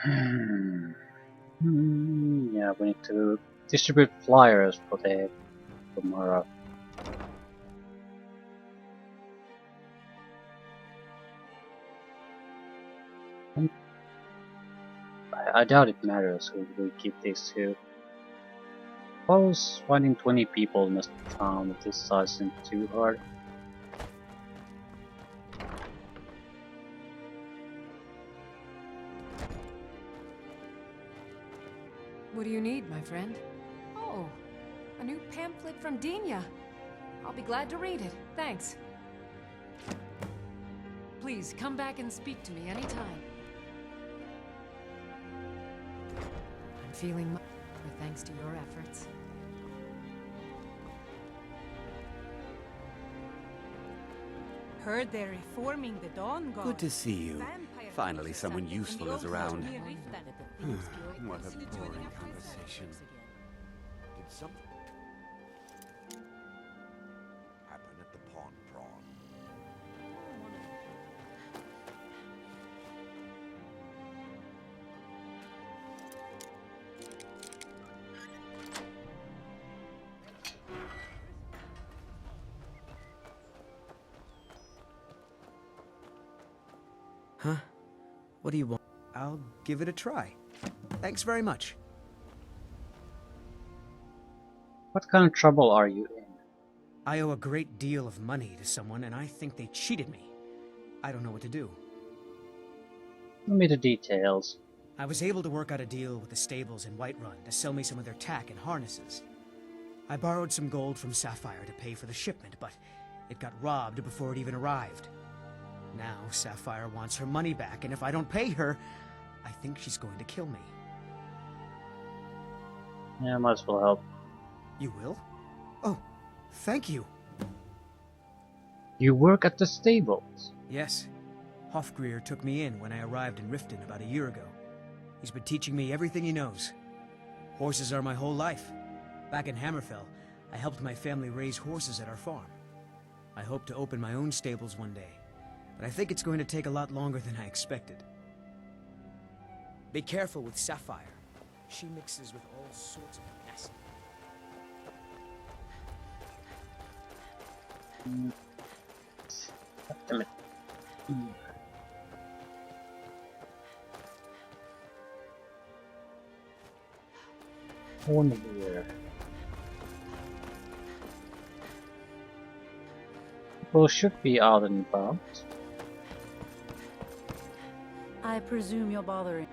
Yeah, we need to distribute flyers for the tomorrow. I doubt it matters who we give these to. Suppose finding 20 people in a town of this size isn't too hard. What do you need, my friend? Oh, a new pamphlet from Dina. I'll be glad to read it. Thanks. Please, come back and speak to me anytime. I'm feeling much better thanks to your efforts. Heard they're reforming the Dawn God. Good to see you. Finally, someone useful is around. What a boring conversation. Did something happen at the Pawn Prawn? Huh? What do you want? I'll give it a try. Thanks very much. What kind of trouble are you in? I owe a great deal of money to someone, and I think they cheated me. I don't know what to do. Give me the details. I was able to work out a deal with the stables in Whiterun to sell me some of their tack and harnesses. I borrowed some gold from Sapphire to pay for the shipment, but it got robbed before it even arrived. Now Sapphire wants her money back, and if I don't pay her, I think she's going to kill me. Yeah, might as well help. You will? Oh, thank you. You work at the stables? Yes. Hofgreer took me in when I arrived in Riften about a year ago. He's been teaching me everything he knows. Horses are my whole life. Back in Hammerfell, I helped my family raise horses at our farm. I hope to open my own stables one day, but I think it's going to take a lot longer than I expected. Be careful with Sapphire. She mixes with all sorts of nasty. Damn it. One here. People should be out and about. I presume you're bothering.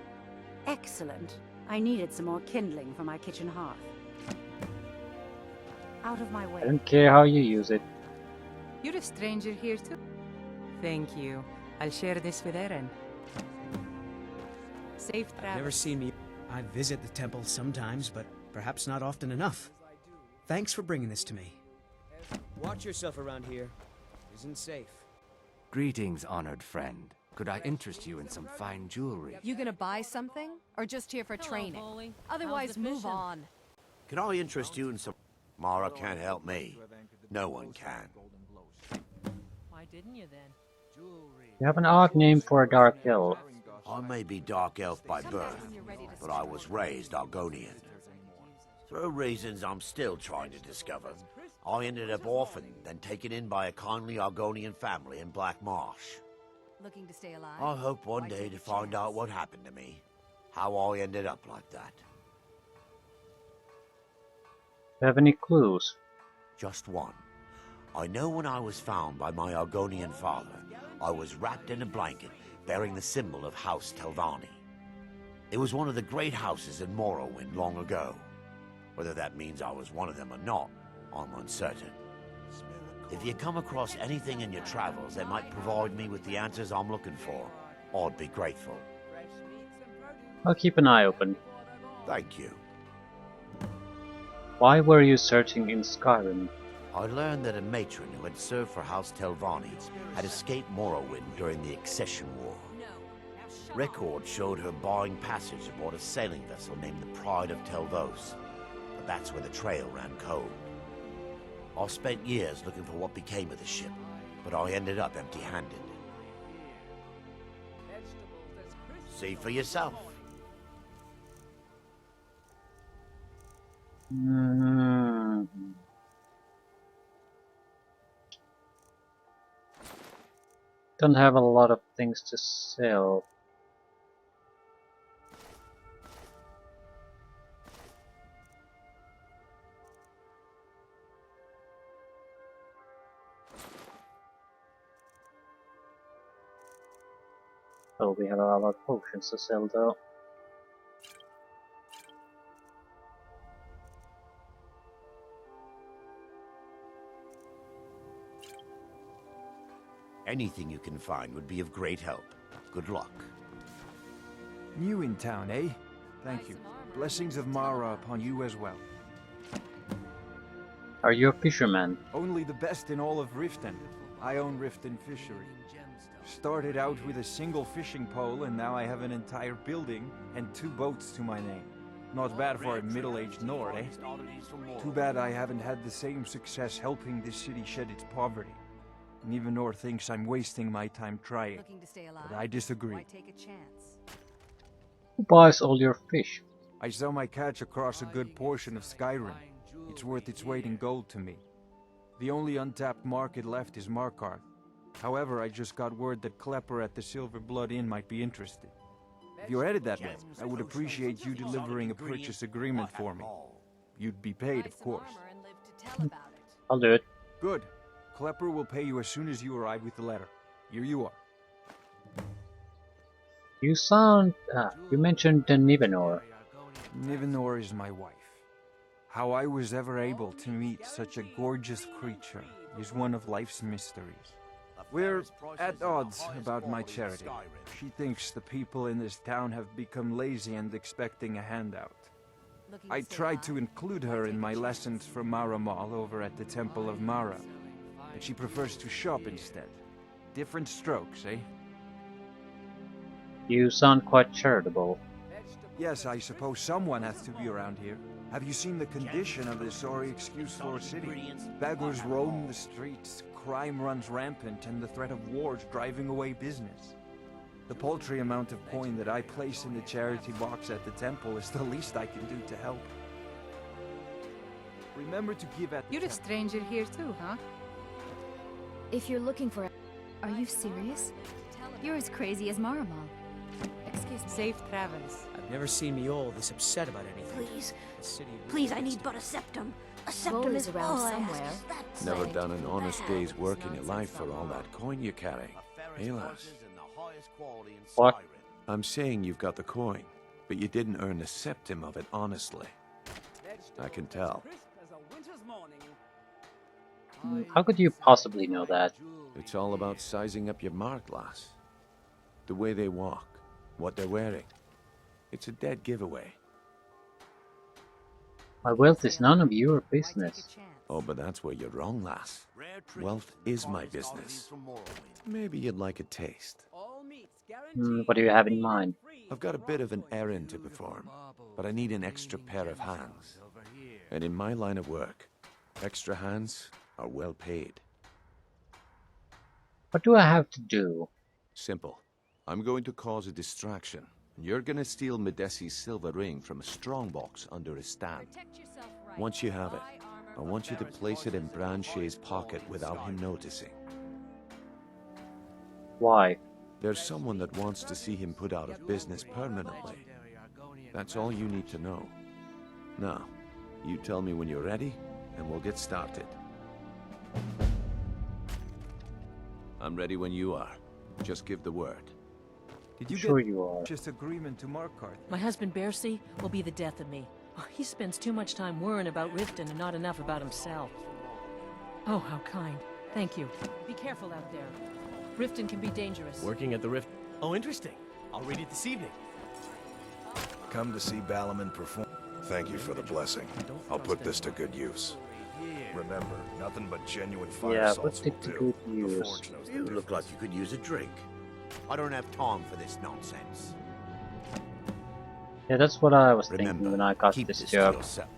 Excellent. I needed some more kindling for my kitchen hearth. Out of my I way. don't care how you use it. You're a stranger here too. Thank you. I'll share this with Eren. Safe I've travel. never seen me. I visit the temple sometimes, but perhaps not often enough. Thanks for bringing this to me. Watch yourself around here. Isn't safe. Greetings, honored friend. Could I interest you in some fine jewelry? You gonna buy something? Or just here for training? Otherwise, move on. Can I interest you in some? Mara can't help me. No one can. Why didn't you then? You have an odd name for a dark elf. I may be Dark Elf by birth, but I was raised Argonian. Through reasons I'm still trying to discover, I ended up orphaned, then taken in by a kindly Argonian family in Black Marsh. Looking to stay alive? I hope one day to find out what happened to me, how I ended up like that. Do you have any clues? Just one. I know when I was found by my Argonian father, I was wrapped in a blanket bearing the symbol of House Telvanni. It was one of the great houses in Morrowind long ago. Whether that means I was one of them or not, I'm uncertain. If you come across anything in your travels that might provide me with the answers I'm looking for, I'd be grateful. I'll keep an eye open. Thank you. Why were you searching in Skyrim? I learned that a matron who had served for House Telvanni had escaped Morrowind during the Accession War. Records showed her buying passage aboard a sailing vessel named the Pride of Telvos, but that's where the trail ran cold. I spent years looking for what became of the ship, but I ended up empty-handed. See for yourself. Mm. Don't have a lot of things to sell. Oh, we have a lot of potions to sell though. Anything you can find would be of great help. Good luck. New in town, eh? Thank you. Blessings of Mara upon you as well. Are you a fisherman? Only the best in all of Riften. I own Riften Fishery. Started out with a single fishing pole, and now I have an entire building and 2 boats to my name. Not bad for a middle-aged Nord, eh? Too bad I haven't had the same success helping this city shed its poverty. Nivenor thinks I'm wasting my time trying, but I disagree. Who buys all your fish? I sell my catch across a good portion of Skyrim. It's worth its weight in gold to me. The only untapped market left is Markarth. However, I just got word that Klepper at the Silver Blood Inn might be interested. If you're headed that way, I would appreciate you delivering a purchase agreement for me. You'd be paid, of course. I'll do it. Good. Klepper will pay you as soon as you arrive with the letter. Here you are. You sound... you mentioned the Nivenor. Nivenor is my wife. How I was ever able to meet such a gorgeous creature is one of life's mysteries. We're at odds about my charity. She thinks the people in this town have become lazy and expecting a handout. I tried to include her in my lessons from Mara Mall over at the Temple of Mara, but she prefers to shop instead. Different strokes, eh? You sound quite charitable. Yes, I suppose someone has to be around here. Have you seen the condition of this sorry excuse-for city? Beggars roam the streets, crime runs rampant, and the threat of wars driving away business. The paltry amount of coin that I place in the charity box at the temple is the least I can do to help. Remember to give at the You're a temple. stranger here too, huh? If you're looking for... Are you serious? You're as crazy as Marimal. Excuse me. Safe travels. I've never seen Miol this upset about anything. Please, The city please, I need but a septum. A septum Gold is is around all I somewhere. ask. That's Never it. done an honest day's work in your life for all that coin you carry. Hey, lass. What? I'm saying you've got the coin, but you didn't earn a septim of it honestly. I can tell. How could you possibly know that? It's all about sizing up your mark, lass. The way they walk, what they're wearing. It's a dead giveaway. My wealth is none of your business. Oh, but that's where you're wrong, lass. Wealth is my business. Maybe you'd like a taste. What do you have in mind? I've got a bit of an errand to perform, but I need an extra pair of hands. And in my line of work, extra hands are well paid. What do I have to do? Simple. I'm going to cause a distraction. You're gonna steal Medesi's silver ring from a strongbox under his stand. Once you have it, I want you to place it in Branche's pocket without him noticing. Why? There's someone that wants to see him put out of business permanently. That's all you need to know. Now, you tell me when you're ready, and we'll get started. I'm ready when you are. Just give the word. Did you Sure get you are. just agreement to Markarth? My husband Bercy will be the death of me. Oh, he spends too much time worrying about Riften and not enough about himself. Oh, how kind. Thank you. Be careful out there. Riften can be dangerous. Working at the Rift. Oh, interesting. I'll read it this evening. Come to see Balaman perform. Thank you for the blessing. I'll put this to good use. Remember, nothing but genuine fire Yeah, salts put will it to do. good The use. forge knows the You look difference. like you could use a drink. I don't have time for this nonsense. Yeah, that's what I was Remember, thinking when I got keep this this job. to yourself.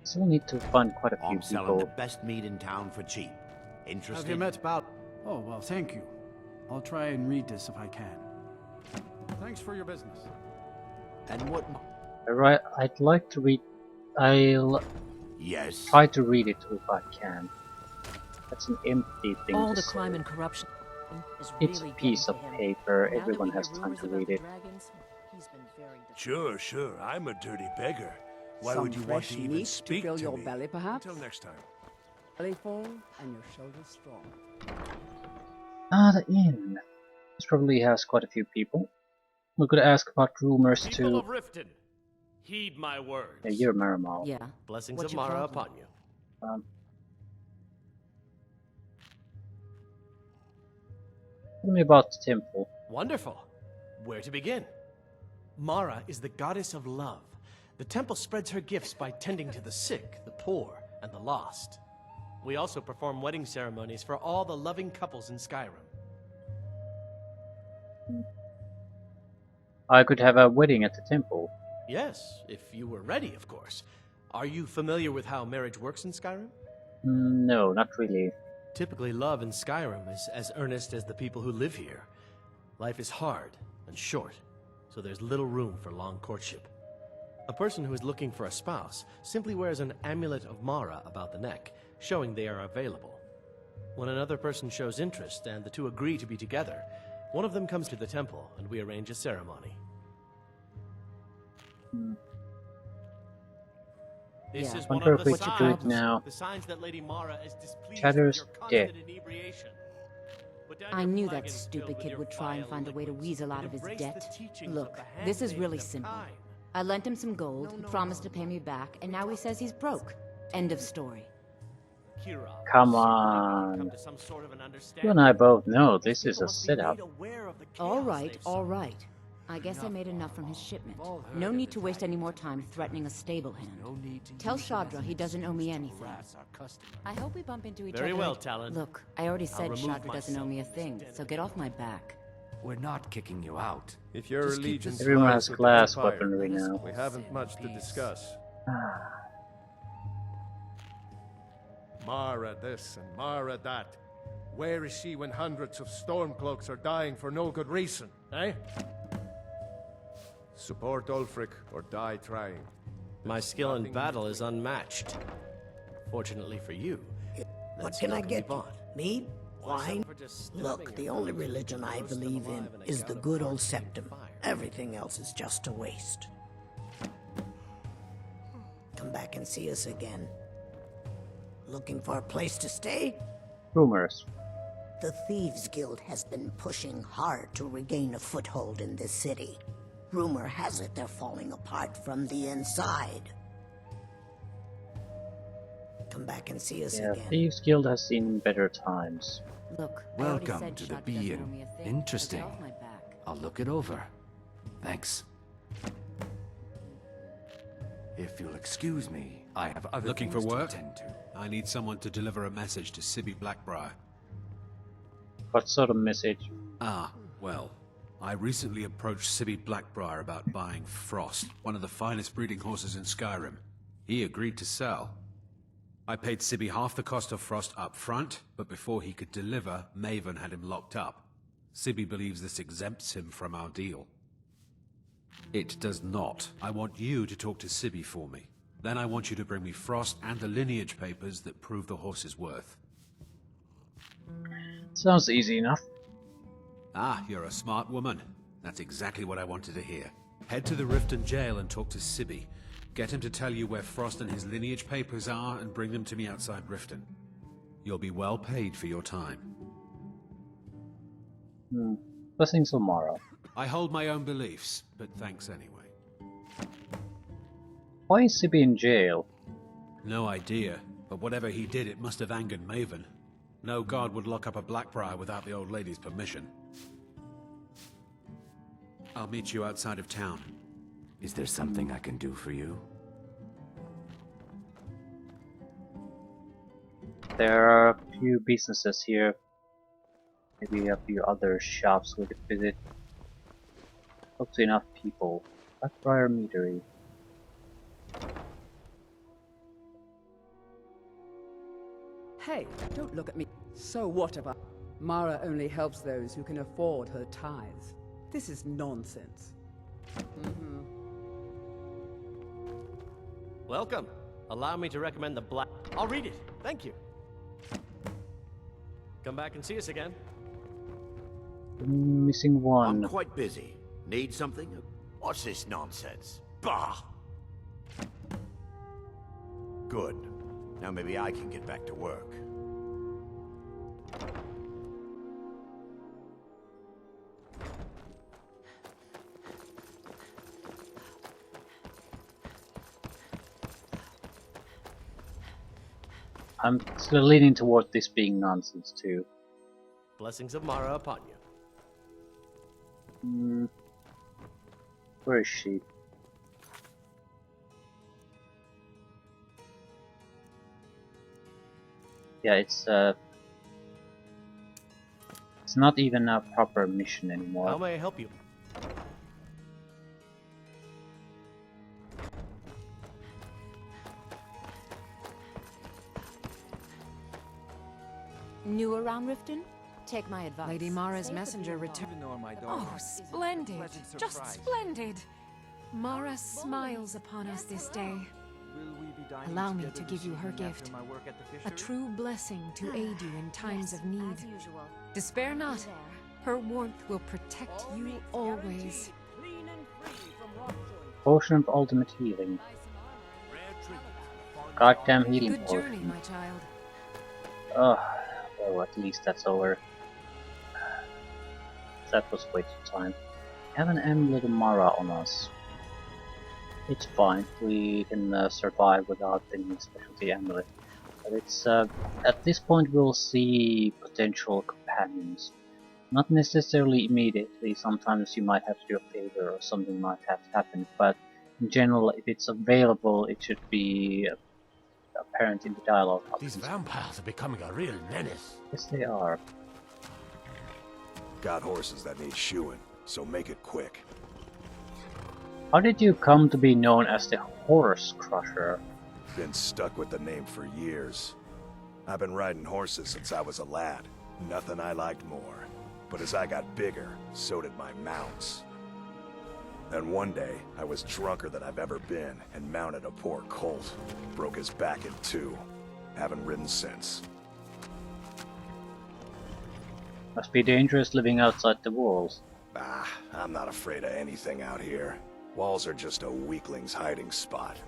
Still need to find quite a few I'm selling the people. best meat in town for cheap. Interested? Have you met Bal? Oh, well, thank you. I'll try and read this if I can. Thanks for your business. And what... I'd like to read. I'll Yes. try to read it if I can. That's an empty thing All to the say. crime and corruption is It's a really piece of getting to him. paper. Now that Everyone we has hear time rumors to about read the it. dragons, he's been very Sure. I'm a dirty beggar. Why Some would you want fresh to even meat speak to fill to your me? belly, perhaps? Until next time. Belly full and your shoulders strong. Ah, the inn. This probably has quite a few people. We could ask about rumors People too. of Riften, heed my words. Yeah, you're Marimal. Yeah. Blessings What of you Mara call them? upon you. Tell me about the temple. Wonderful. Where to begin? Mara is the goddess of love. The temple spreads her gifts by tending to the sick, the poor, and the lost. We also perform wedding ceremonies for all the loving couples in Skyrim. I could have a wedding at the temple. Yes, if you were ready, of course. Are you familiar with how marriage works in Skyrim? No, not really. Typically, love in Skyrim is as earnest as the people who live here. Life is hard and short, so there's little room for long courtship. A person who is looking for a spouse simply wears an amulet of Mara about the neck, showing they are available. When another person shows interest and the two agree to be together, one of them comes to the temple and we arrange a ceremony. This is one Wonder of if the we should do it signs. now. The signs that Lady Mara is displeased Chatter's with your dead. constant inebriation. Put down I your knew flagon that filled stupid with kid your would try and vile find a way to liquids, weasel out and of his embrace debt. the teachings Look, of the this is handmaiden really of simple. time. I lent him some gold, he promised to pay me back, and now he says he's broke. End of story. Kira, Come certainly we can on. come to some sort of an You understanding. and I both know this is People a must be made setup. aware of the All chaos right, they've all suffered. right. I guess I made enough from his shipment. No need to waste any more time threatening a stable hand. Tell Shadra he doesn't owe me anything. I hope we bump into each Very other. well, Talon. Look, I already said remove Shadra doesn't owe myself me a from thing, this so get off my back. We're not kicking you out. If your Just keep allegiance this Everyone lies has with the glass Empire, weaponry now. we haven't much to discuss. Mara this and Mara that. Where is she when hundreds of Stormcloaks are dying for no good reason, eh? Support Ulfric or die trying. My skill in battle is unmatched. Fortunately for you, What that can I skill be get you? bought. Meat? Wine? For just Look, stabbing the a only person religion I roast them believe in alive in a is gout the of good old parchment septum. fire. Everything else is just a waste. Come back and see us again. Looking for a place to stay? Rumors. The Thieves Guild has been pushing hard to regain a foothold in this city. Rumor has it they're falling apart from the inside. Come back and see us Yeah, again. Thieves Guild has seen better times. Look, I already Welcome said to the Shadra doesn't owe Bean. me a thing, so Interesting. get off my back. I'll look it over. Thanks. If you'll excuse me, I have other Looking things for work? to attend to. I need someone to deliver a message to Sibby Blackbriar. What sort of message? Ah, well, I recently approached Sibby Blackbriar about buying Frost, one of the finest breeding horses in Skyrim. He agreed to sell. I paid Sibby half the cost of Frost up front, but before he could deliver, Maven had him locked up. Sibby believes this exempts him from our deal. It does not. I want you to talk to Sibby for me. Then I want you to bring me Frost and the lineage papers that prove the horse's worth. Sounds easy enough. Ah, you're a smart woman. That's exactly what I wanted to hear. Head to the Riften jail and talk to Sibby. Get him to tell you where Frost and his lineage papers are and bring them to me outside Riften. You'll be well paid for your time. Blessings of Mara. I hold my own beliefs, but thanks anyway. Why is Sibby in jail? No idea, but whatever he did, it must have angered Maven. No god would lock up a Blackbriar without the old lady's permission. I'll meet you outside of town. Is there something I can do for you? There are a few businesses here. Maybe a few other shops we could visit. Talk to enough people. Blackbriar Meadery. Hey, don't look at me. So what about... Mara only helps those who can afford her tithes. This is nonsense. Welcome. Allow me to recommend the black... I'll read it. Thank you. Come back and see us again. Missing one. I'm quite busy. Need something? What's this nonsense? Bah! Good. Now maybe I can get back to work. I'm still leaning toward this being nonsense too. Blessings of Mara upon you. Where is she? Yeah, it's not even a proper mission anymore. How may I help you? New around Riften? Take my advice. Lady Mara's messenger returned. Oh, splendid! Just splendid! Mara smiles upon us this day. Allow me to give you her gift. A true blessing to aid you in times of need. Despair not. Her warmth will protect you always. Potion of ultimate healing. Goddamn healing Good potion. journey, my child. Ugh. Well, at least that's over. That was a waste of time. We have an amulet of Mara on us. It's fine. We can survive without any specialty amulet. But it's at this point we'll see potential companions. Not necessarily immediately. Sometimes you might have to do a favor or something might have happened. But in general, if it's available, it should be apparent in the dialogue. These vampires are becoming a real menace. Yes, they are. Got horses that need shoeing, so make it quick. How did you come to be known as the Horse Crusher? Been stuck with the name for years. I've been riding horses since I was a lad. Nothing I liked more. But as I got bigger, so did my mounts. Then one day, I was drunker than I've ever been and mounted a poor colt. Broke his back in two. Haven't ridden since. Must be dangerous living outside the walls. Ah, I'm not afraid of anything out here. Walls are just a weakling's hiding spot.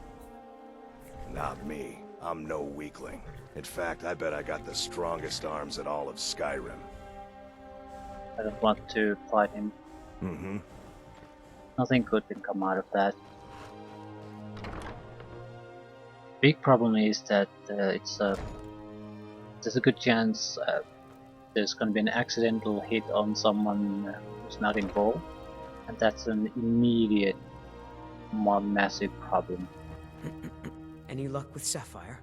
Not me. I'm no weakling. In fact, I bet I got the strongest arms in all of Skyrim. I don't want to fight him. Mm-hmm. Nothing good can come out of that. Big problem is that there's a good chance there's going to be an accidental hit on someone who's not involved, and that's an immediate, more massive problem. Any luck with Sapphire?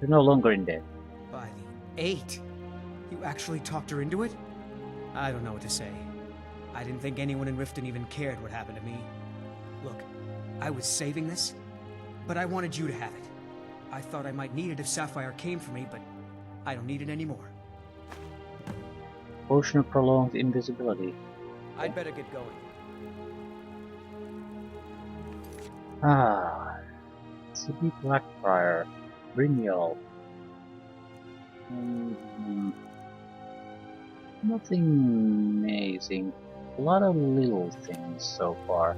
You're no longer in debt. By the 8. You actually talked her into it? I don't know what to say. I didn't think anyone in Riften even cared what happened to me. Look, I was saving this, but I wanted you to have it. I thought I might need it if Sapphire came for me, but I don't need it anymore. Potion of prolonged invisibility. I'd better get going. Ah, City Blackbriar, Brynjolf. Nothing amazing. A lot of little things so far.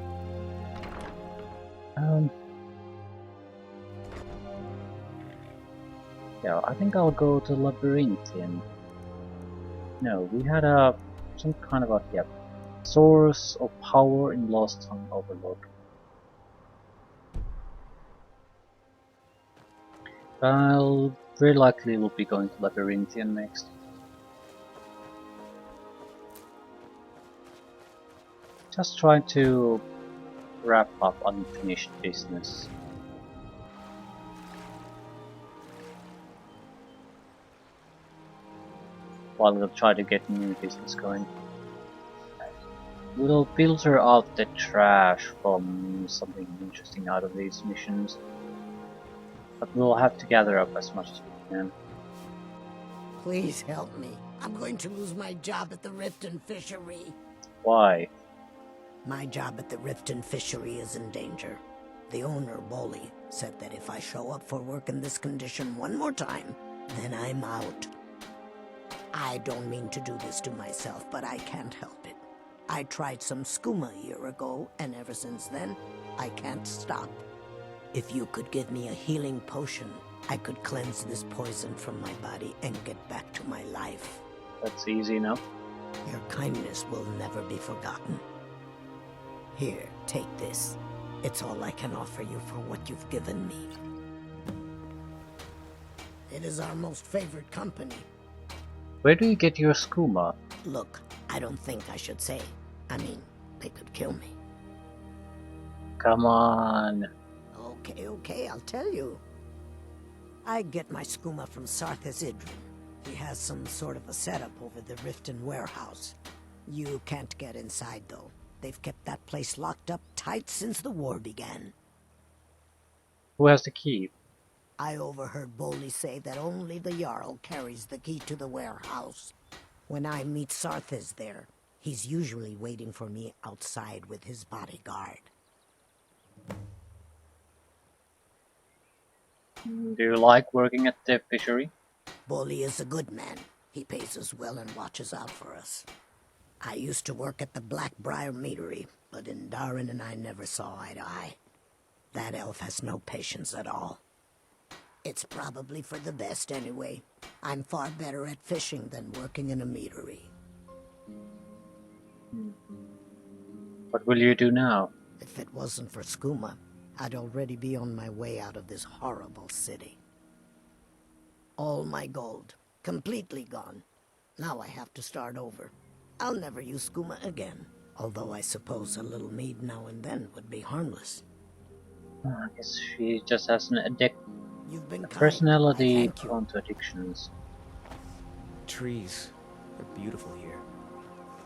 Yeah, I think I'll go to Labyrinthian. No, we had some kind of a source of power in Lost Tongue Overlook. I'll very likely will be going to Labyrinthian next. Just trying to wrap up unfinished business. While we'll try to get new business going. We'll filter out the trash from something interesting out of these missions. But we'll have to gather up as much as we can. Please help me. I'm going to lose my job at the Riften Fishery. Why? My job at the Riften Fishery is in danger. The owner, Bolly, said that if I show up for work in this condition one more time, then I'm out. I don't mean to do this to myself, but I can't help it. I tried some skooma a year ago, and ever since then, I can't stop. If you could give me a healing potion, I could cleanse this poison from my body and get back to my life. That's easy enough. Your kindness will never be forgotten. Here, take this. It's all I can offer you for what you've given me. It is our most favored company. Where do you get your skooma? Look, I don't think I should say. I mean, they could kill me. Come on. Okay, I'll tell you. I get my skooma from Sarthas Idrin. He has some sort of a setup over the Riften warehouse. You can't get inside, though. They've kept that place locked up tight since the war began. Who has the key? I overheard Bolly say that only the Jarl carries the key to the warehouse. When I meet Sarthas there, he's usually waiting for me outside with his bodyguard. Do you like working at the fishery? Bolly is a good man. He pays us well and watches out for us. I used to work at the Blackbriar meadery, but Indarin and I never saw eye to eye. That elf has no patience at all. It's probably for the best anyway. I'm far better at fishing than working in a meadery. What will you do now? If it wasn't for skooma, I'd already be on my way out of this horrible city. All my gold, completely gone. Now I have to start over. I'll never use skooma again, although I suppose a little mead now and then would be harmless. I guess she just has an You've been kind. personality prone to addictions. Trees. They're beautiful here.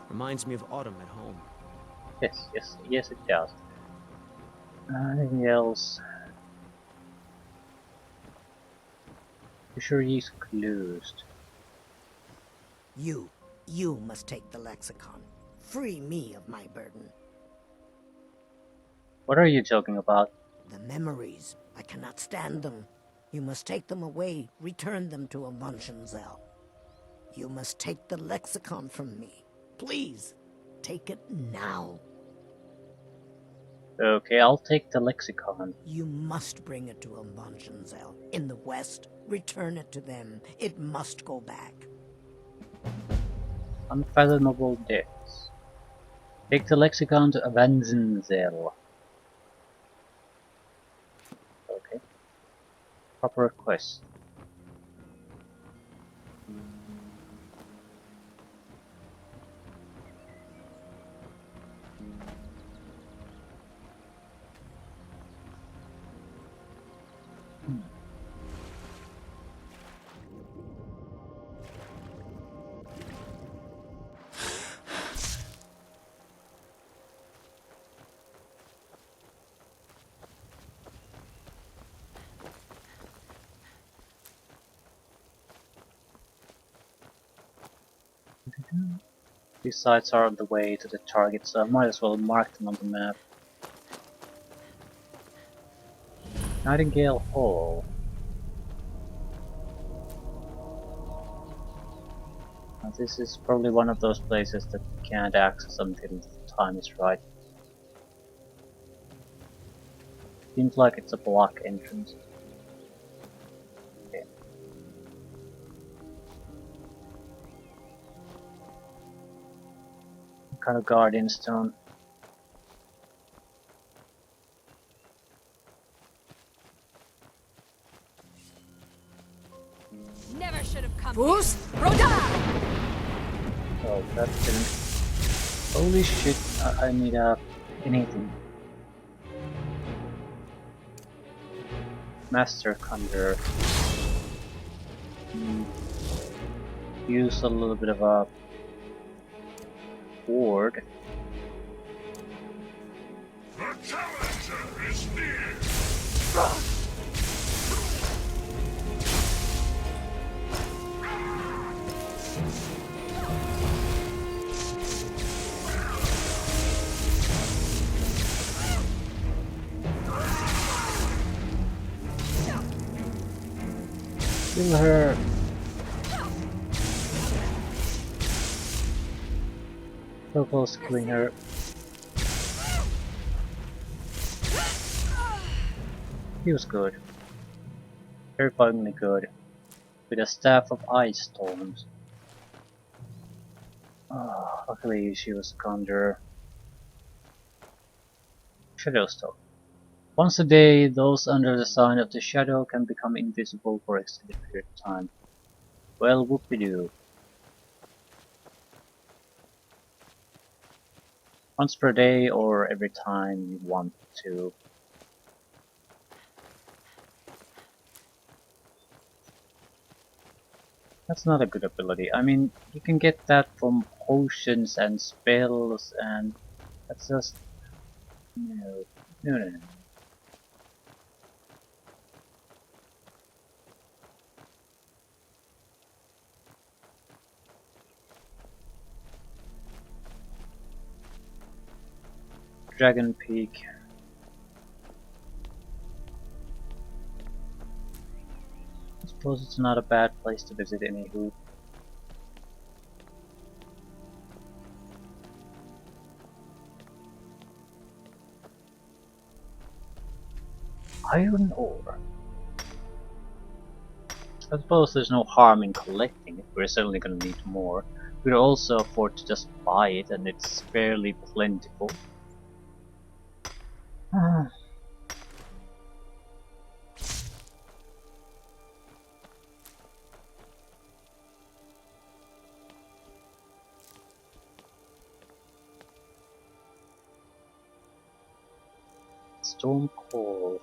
Reminds me of autumn at home. Yes, it does. Anything else? Fishery is closed. You must take the lexicon. Free me of my burden. What are you talking about? The memories. I cannot stand them. You must take them away, return them to Amunshenzell. You must take the lexicon from me. Please, take it now. Okay, I'll take the lexicon. You must bring it to Amunshenzell. In the west, return it to them. It must go back. Unfathomable depths. Take the lexicon to Amunshenzell. Okay. Proper request. These sites are on the way to the target, so I might as well mark them on the map. Nightingale Hall. Now, this is probably one of those places that you can't access until the time is right. Seems like it's a block entrance. Okay. Kind of guardian stone. Never should have come. Boost! Roda! Oh, that didn't. Holy shit! I need anything. Master Conjurer. Use a little bit of a ward. The challenger is near! Kill her! So close to killing her. He was good. Terrifyingly good. With a staff of ice storms. Luckily she was a conjurer. Shadowstone. Once a day, those under the sign of the shadow can become invisible for an extended period of time. Well, whoop-de-doo. Once per day or every time you want to. That's not a good ability. I mean, you can get that from potions and spells and that's just... No. No, no, no. Dragon Peak. I suppose it's not a bad place to visit anywho. Iron ore. I suppose there's no harm in collecting it. We're certainly gonna need more. We could also afford to just buy it, and it's fairly plentiful. Storm Call.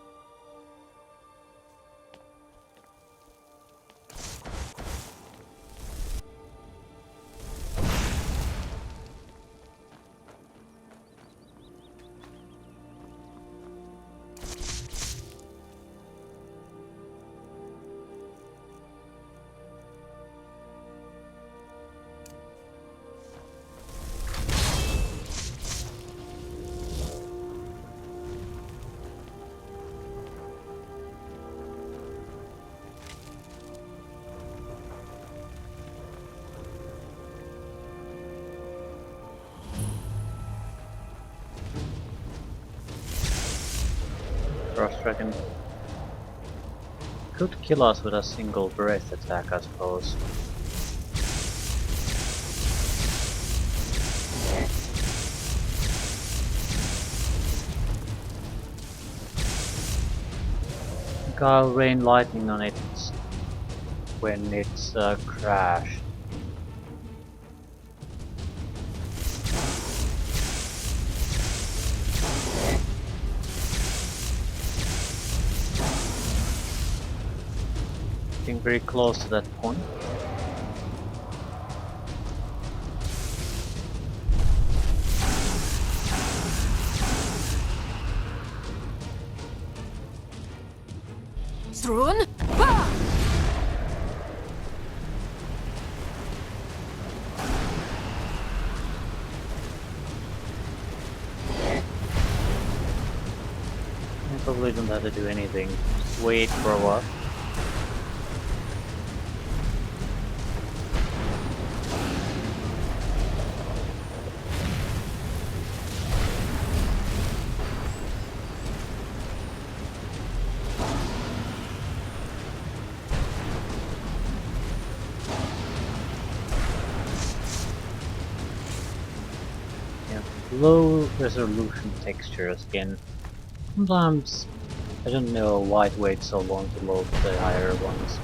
Frost Dragon. Could kill us with a single breath attack, I suppose. I think I'll rain lightning on it when it's crashed. Getting very close to that point. Throne? I probably don't have to do anything. Just wait for a while. Low resolution textures again. Sometimes I don't know why it waits so long to load the higher ones.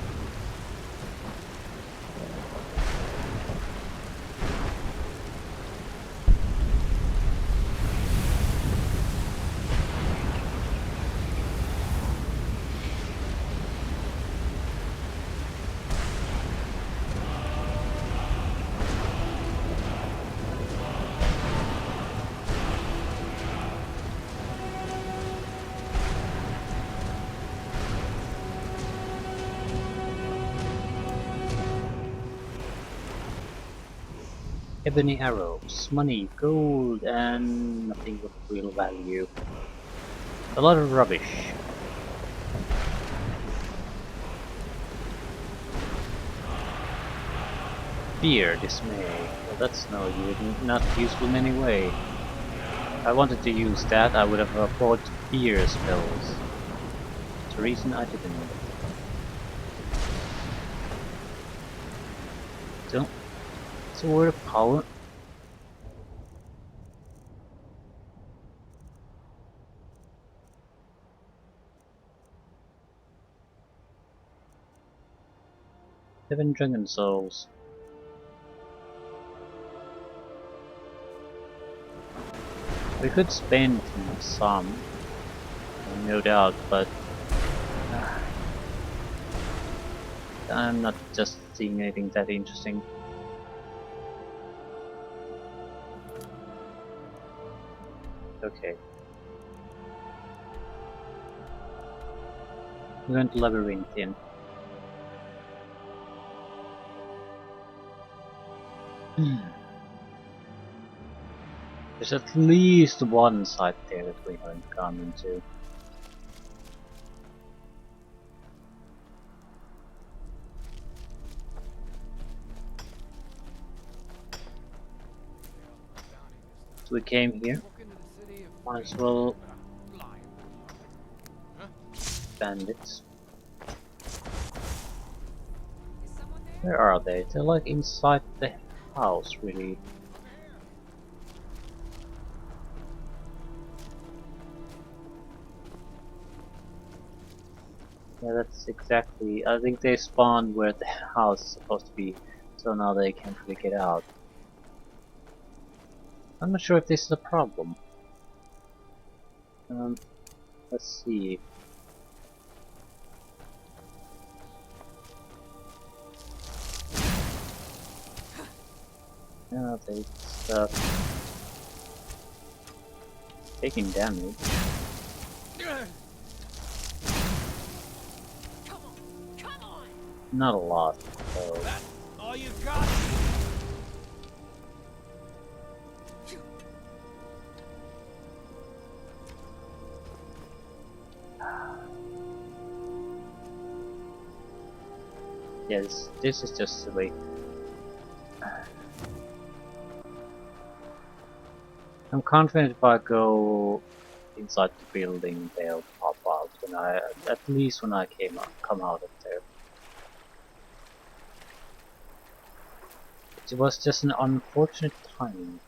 Ebony arrows, money, gold, and nothing of real value. A lot of rubbish. Fear, dismay. Well, that's not useful in any way. If I wanted to use that, I would have bought fear spells. That's the reason I didn't. So, it's a word of power. Seven dragon souls. We could spend some, no doubt, but I'm not just seeing anything that interesting. Okay. We went labyrinthian. There's at least one site there that we haven't gone into. So we came here. Might as well. Bandits. Where are they? They're like inside the house, really. Yeah, that's exactly. I think they spawned where the house is supposed to be, so now they can't really get out. I'm not sure if this is a problem. Let's see. Yeah, they start taking damage. Not a lot, so. All you got? Yes, this is just silly. I'm confident if I go inside the building, they'll pop out when at least when I come out of there. It was just an unfortunate timing.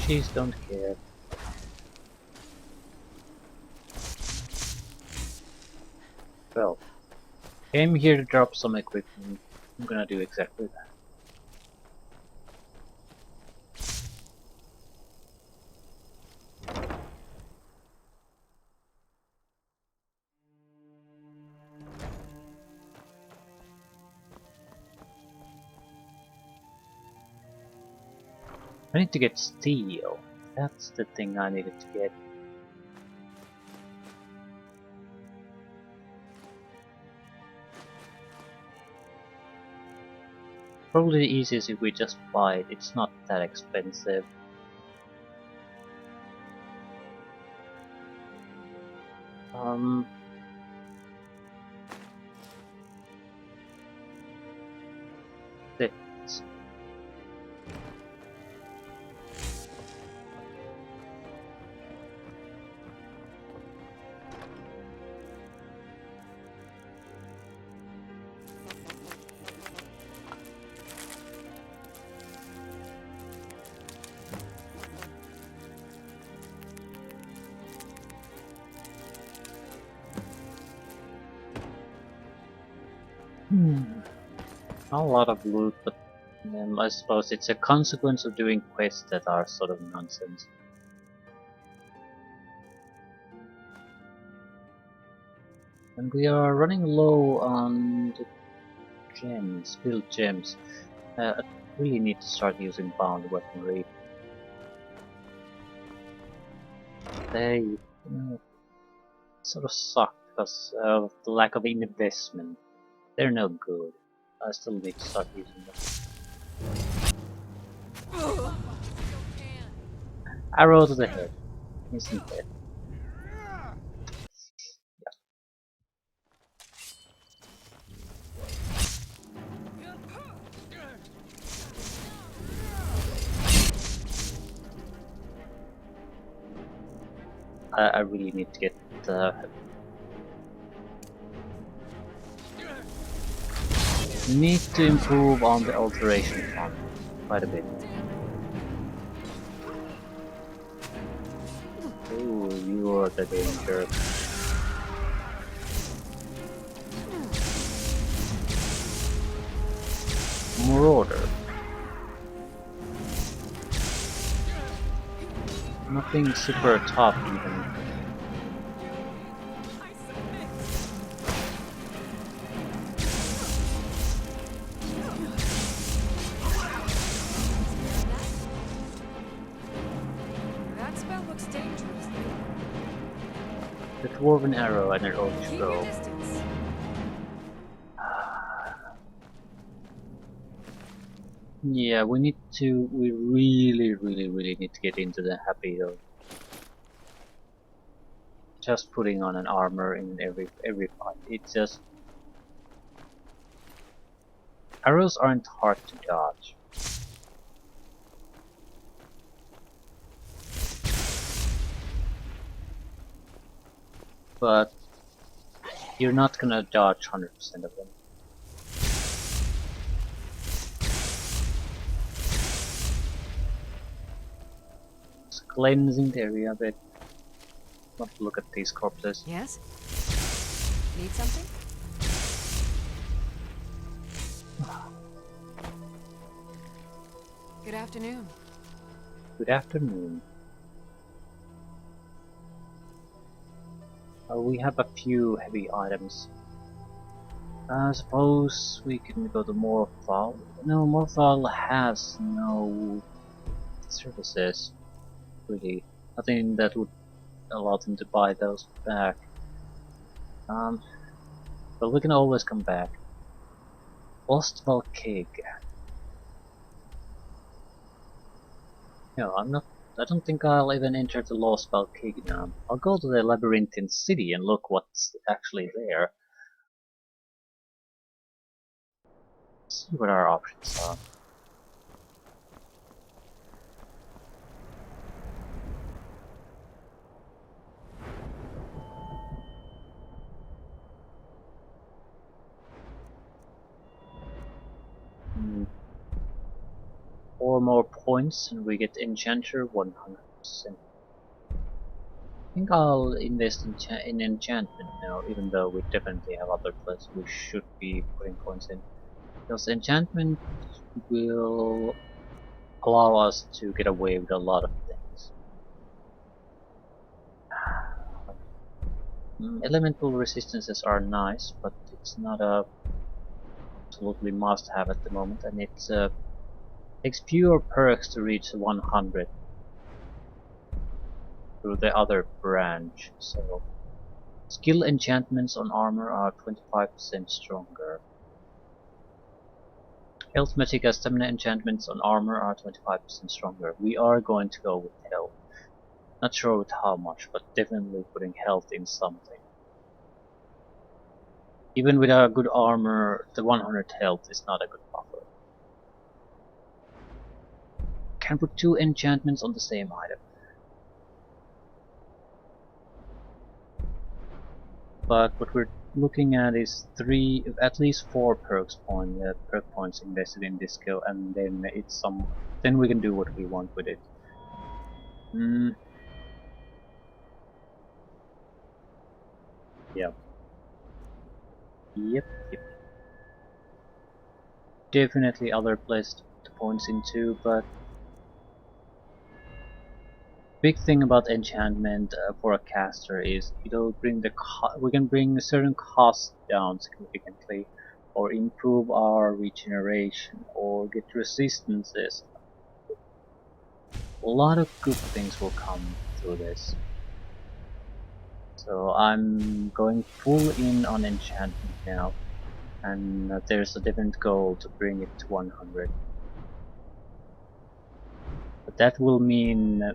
Fishies don't care. Well, came here to drop some equipment. I'm gonna do exactly that. I need to get steel. That's the thing I needed to get. Probably the easiest if we just buy it. It's not that expensive. This. Not a lot of loot, but I suppose it's a consequence of doing quests that are sort of nonsense. And we are running low on the gems, build gems. I really need to start using bound weaponry. They sort of suck because of the lack of investment. They're no good. I still need to start using them. Arrow to the head. Instant death. I really need to get need to improve on the alteration fund quite a bit. Ooh, you are the danger. Marauder. Nothing super tough even. That spell looks dangerous. The dwarven arrow and an orange bow. Yeah, we really need to get into the happy though. Just putting on an armor in every fight, it's just... Arrows aren't hard to dodge. But you're not gonna dodge 100% of them. Just cleansing the area a bit. Not look at these corpses. Yes? Need something? Good afternoon. Good afternoon. We have a few heavy items. I suppose we can go to Morphal. No, Morphal has no services, really. Nothing that would allow them to buy those back. But we can always come back. Lost Valkig. No, I don't think I'll even enter the Lost Valkig now. I'll go to the Labyrinthine City and look what's actually there. See what our options are. Hmm. 4 more points and we get Enchanter 100%. I think I'll invest in enchantment now, even though we definitely have other places we should be putting coins in. Because enchantment will allow us to get away with a lot of things. Elemental resistances are nice, but it's not a absolutely must have at the moment, and it takes fewer perks to reach 100 through the other branch. So skill enchantments on armor are 25% stronger. Health, Magicka, stamina enchantments on armor are 25% stronger. We are going to go with health. Not sure with how much, but definitely putting health in something. Even with a good armor, the 100 health is not a good buffer. Can put 2 enchantments on the same item. But what we're looking at is at least 4 perk points invested in this skill, and then then we can do what we want with it. Yeah. Yep. Definitely other place to put the points into, but big thing about enchantment for a caster is it'll bring we can bring a certain cost down significantly. or improve our regeneration, or get resistances. A lot of good things will come through this. So I'm going full in on enchantment now, and there's a different goal to bring it to 100. But that will mean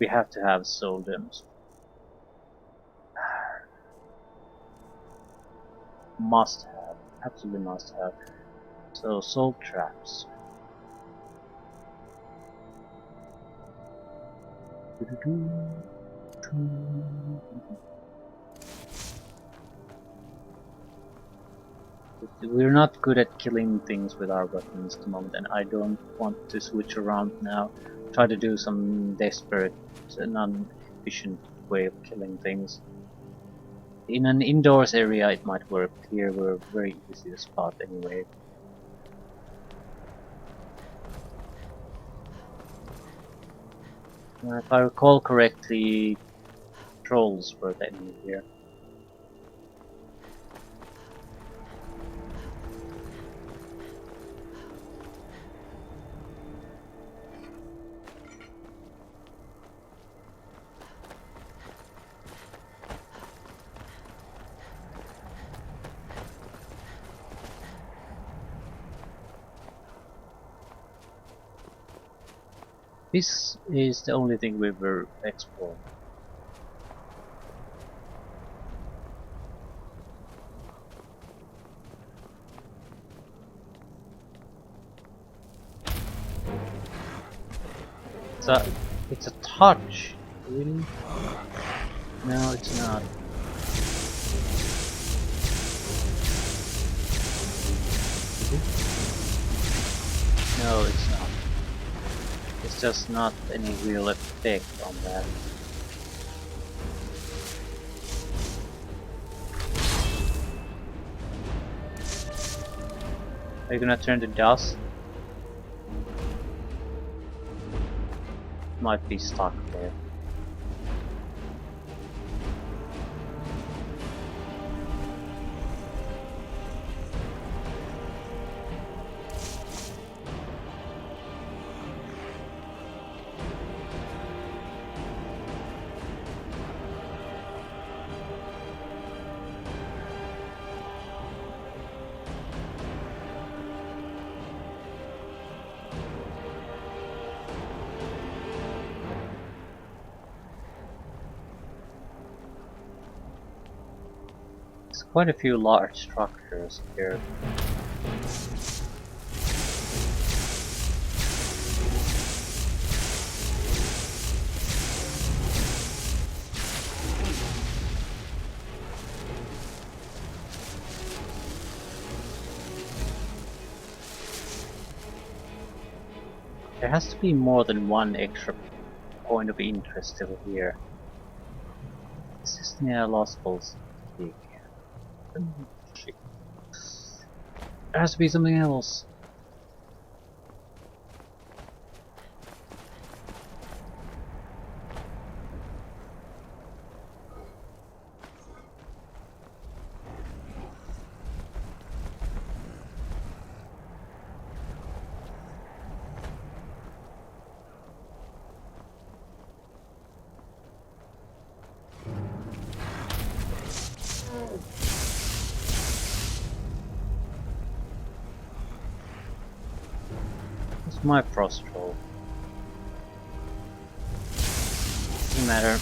we have to have soul gems. Must have, absolutely must have. So soul traps. We're not good at killing things with our weapons at the moment, and I don't want to switch around now. Try to do some desperate and non-efficient way of killing things. In an indoors area it might work. Here we're very easy to spot anyway. If I recall correctly, trolls were the enemy here. This is the only thing we were exploring. It's a touch. Really? No, it's not. No, it's not. It's just not any real effect on that. Are you gonna turn to dust? Might be stuck there. There's quite a few large structures here. There has to be more than one extra point of interest over here. This is near Lost Balls. Shit. There has to be something else. What's my frost roll? Doesn't matter.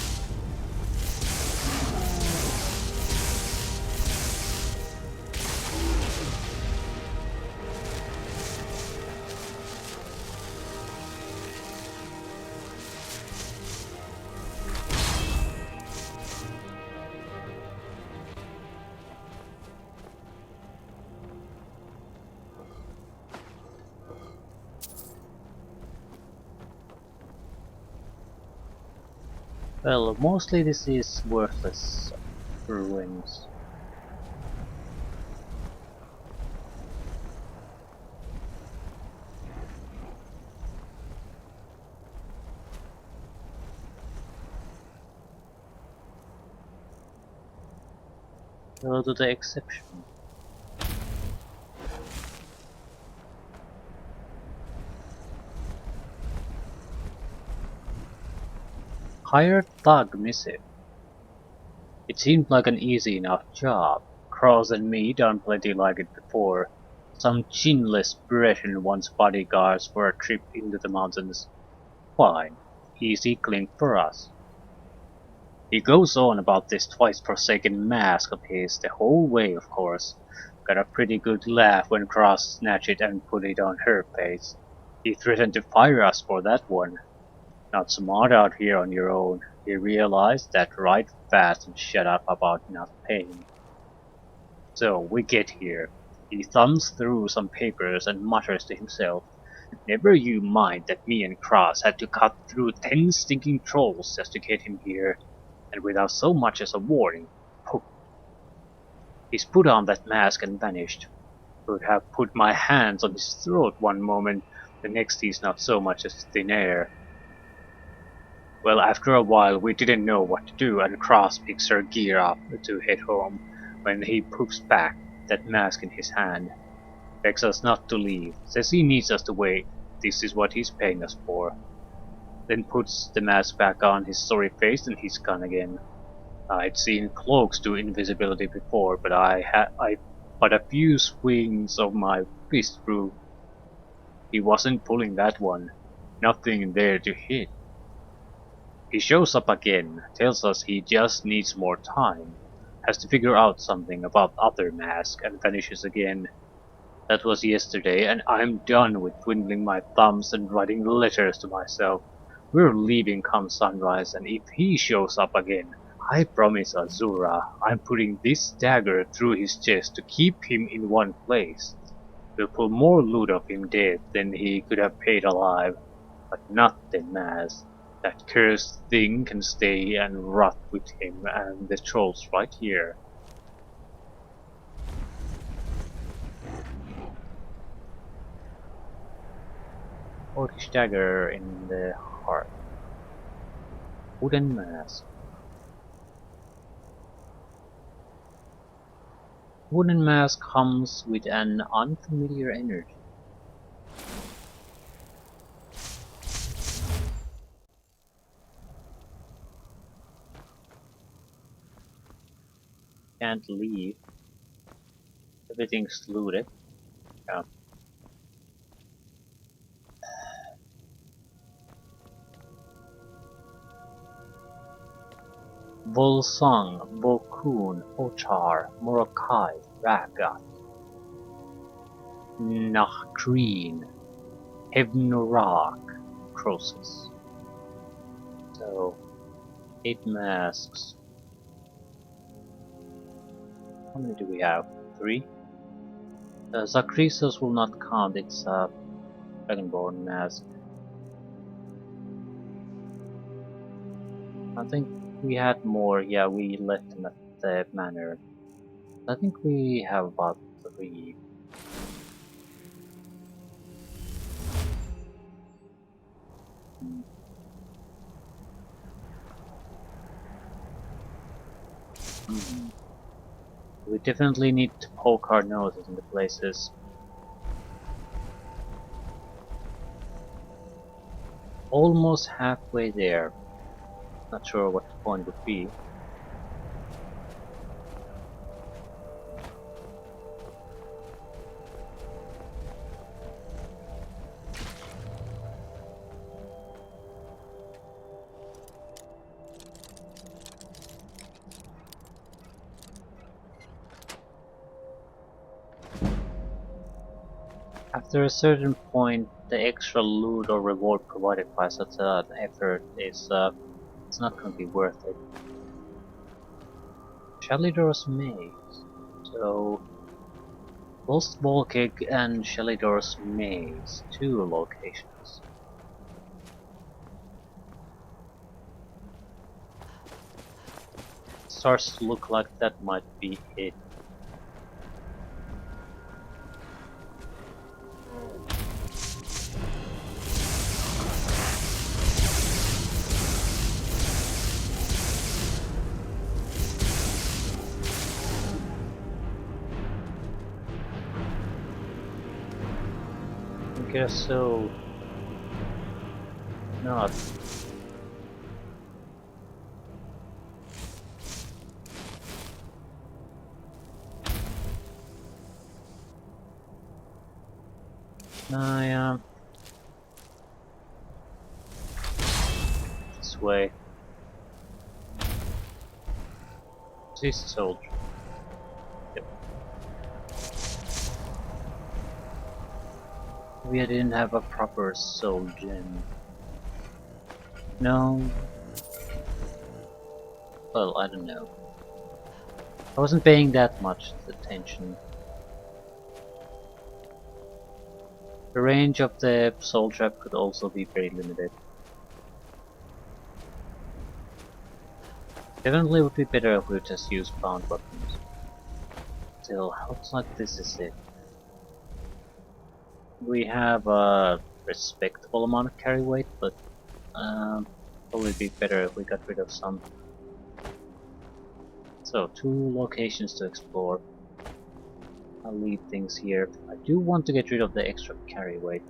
Well, mostly this is worthless ruins. Go to the exception. Hired thug missive. It seemed like an easy enough job. Cross and me done plenty like it before. Some chinless Breton wants bodyguards for a trip into the mountains. Fine. Easy clean for us. He goes on about this twice-forsaken mask of his the whole way, of course. Got a pretty good laugh when Cross snatched it and put it on her face. He threatened to fire us for that one. Not smart out here on your own. He realized that right fast and shut up about not paying. So we get here. He thumbs through some papers and mutters to himself, "Never you mind that me and Cross had to cut through 10 stinking trolls just to get him here, and without so much as a warning. Poof." He's put on that mask and vanished. Could have put my hands on his throat one moment, the next he's not so much as thin air. Well, after a while we didn't know what to do, and Cross picks her gear up to head home when he poofs back, that mask in his hand. Begs us not to leave, says he needs us to wait, this is what he's paying us for. Then puts the mask back on his sorry face and he's gone again. I'd seen cloaks do invisibility before, but but a few swings of my fist through. He wasn't pulling that one. Nothing there to hit. He shows up again, tells us he just needs more time, has to figure out something about other mask, and vanishes again. That was yesterday, and I'm done with twiddling my thumbs and writing letters to myself. We're leaving come sunrise, and if he shows up again, I promise Azura I'm putting this dagger through his chest to keep him in one place. We'll pull more loot of him dead than he could have paid alive, but not the mask. That cursed thing can stay and rot with him and the trolls right here. Orcish dagger in the heart. Wooden mask. Wooden mask comes with an unfamiliar energy. Can't leave. Everything's looted. Yeah. Volsung, Volkun, Ochar, Morokai, Ragat, Nachkreen, Hevnorak, Croesus. So, 8 masks. How many do we have? 3? Zakrisos will not count, it's a Dragonborn mask. I think we had more, yeah, we left them at the manor. I think we have about 3. We definitely need to poke our noses into places. Almost halfway there. Not sure what the point would be. After a certain point, the extra loot or reward provided by such an effort is it's not going to be worth it. Shalidor's Maze. So, Lost Volkig and Shalidor's Maze, 2 locations. Starts to look like that might be it. Get a soul. Not. This way. This soldier. Yep. We didn't have a proper soul gem. No. Well, I don't know. I wasn't paying that much attention. The range of the soul trap could also be very limited. Definitely would be better if we just use bound weapons. Still, looks like this is it. We have a respectable amount of carry weight, but probably be better if we got rid of some. So, 2 locations to explore. I'll leave things here. I do want to get rid of the extra carry weight.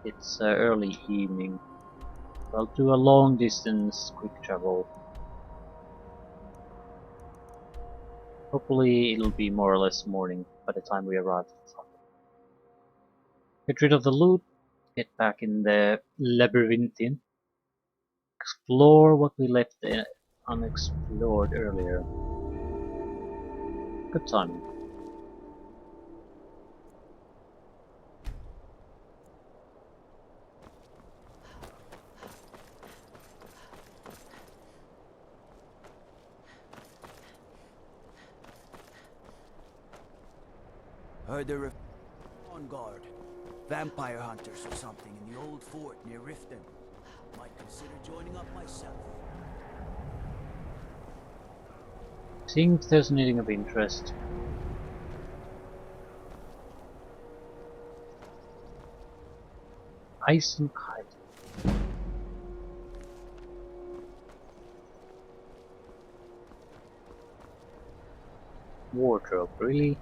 It's early evening. I'll do a long distance quick travel. Hopefully it'll be more or less morning by the time we arrive. Get rid of the loot, get back in the Labyrinthian, explore what we left unexplored earlier. Good timing. Heard they're on guard. Vampire hunters or something in the old fort near Riften. Might consider joining up myself. Seeing if there's anything of interest. Ice and kite. Wardrobe, really?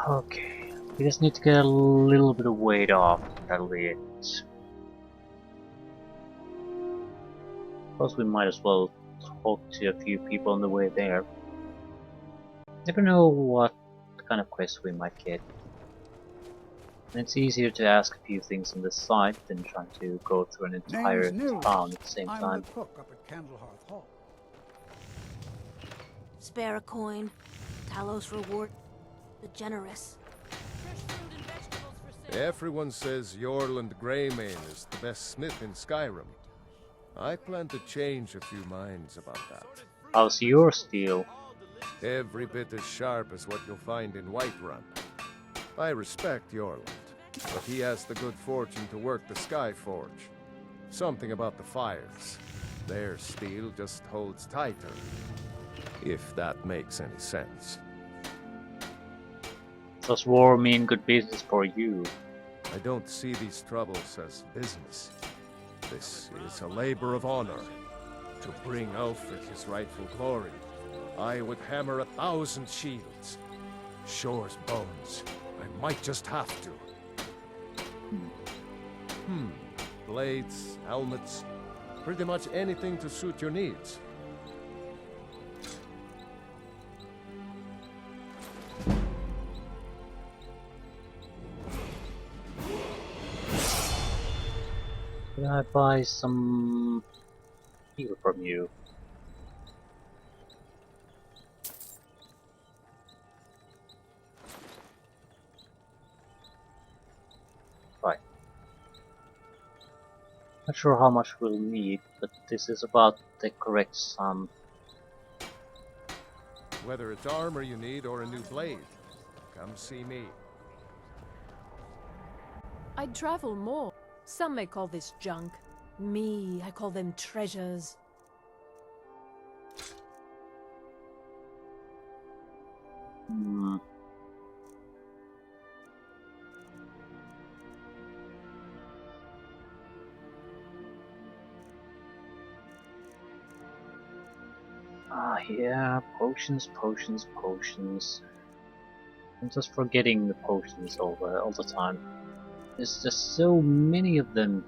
Okay, we just need to get a little bit of weight off, that'll be it. Suppose we might as well talk to a few people on the way there. Never know what kind of quest we might get. And it's easier to ask a few things on the site than trying to go through an entire town at the same time. I'm the cook up at Candlehearth Hall. Spare a coin. Talos reward the generous. Everyone says Yorland Greymane is the best smith in Skyrim. I plan to change a few minds about that. How's your steel? Every bit as sharp as what you'll find in Whiterun. I respect Yorland, but he has the good fortune to work the Skyforge. Something about the fires. Their steel just holds tighter. If that makes any sense. Does war mean good business for you? I don't see these troubles as business. This is a labor of honor. To bring Alfred his rightful glory, I would hammer 1,000 shields. Shore's bones. I might just have to. Blades, helmets, pretty much anything to suit your needs. Can I buy some steel from you? Right. Not sure how much we'll need, but this is about the correct sum. Whether it's armor you need or a new blade, come see me. I'd travel more. Some may call this junk. Me, I call them treasures. Ah, yeah, potions, potions, potions. I'm just forgetting the potions all the time. There's just so many of them.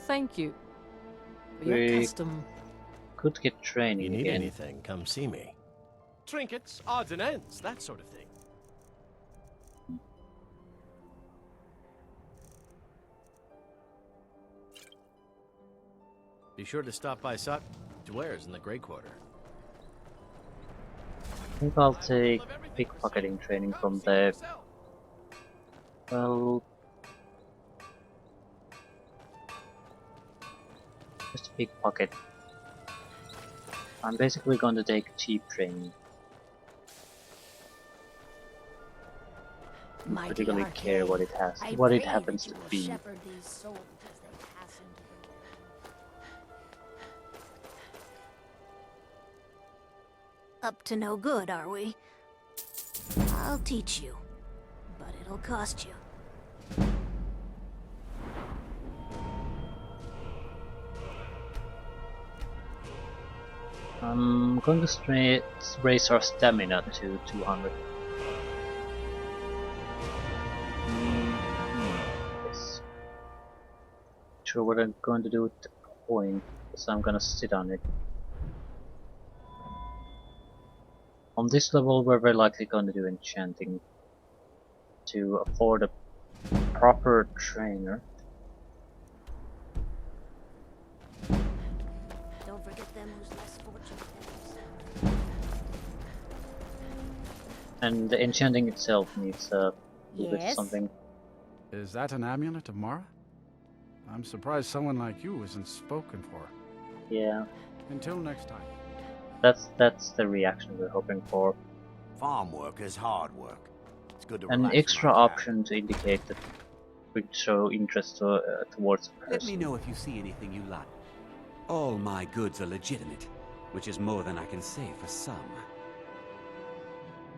Thank you for your We custom. could get training You need again. anything, come see me. Trinkets, odds and ends, that sort of thing. Be sure to stop by Dware's in the Grey Quarter. I think I'll take pickpocketing training from there. Well, just pickpocket. I'm basically going to take cheap training. I don't particularly care what it has, what it happens to be. Up to no good, are we? I'll teach you, but it'll cost you. I'm going to raise our stamina to 200. Yes. Sure what I'm going to do with the coin, because I'm gonna sit on it. On this level we're very likely going to do enchanting to afford a proper trainer. Don't forget them who's less fortunate. And the enchanting itself needs a little bit Yes? something. Is that an amulet of Mara? I'm surprised someone like you isn't spoken for. Yeah, Until next time. that's the reaction we're hoping for. Farm work is hard work. It's good to An relax extra when I can. option to indicate that we show interest towards a Let me person. know if you see anything you like. All my goods are legitimate, which is more than I can say for some.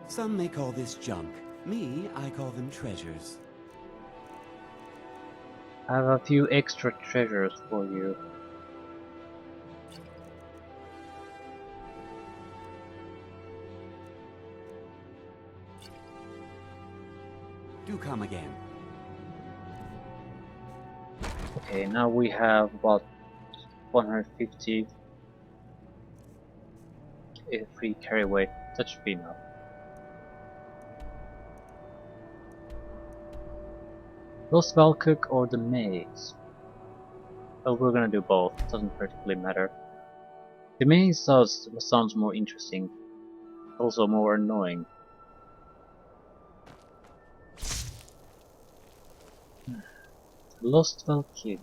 Some may call this junk. Me, I call them treasures. I have a few extra treasures for you. Do come again. Okay, now we have about 150 free carry weight. That should be enough. Lost Valcook or the maze? Well, we're gonna do both. Doesn't particularly matter. The maze sounds more interesting, also more annoying. Lost Valkyria.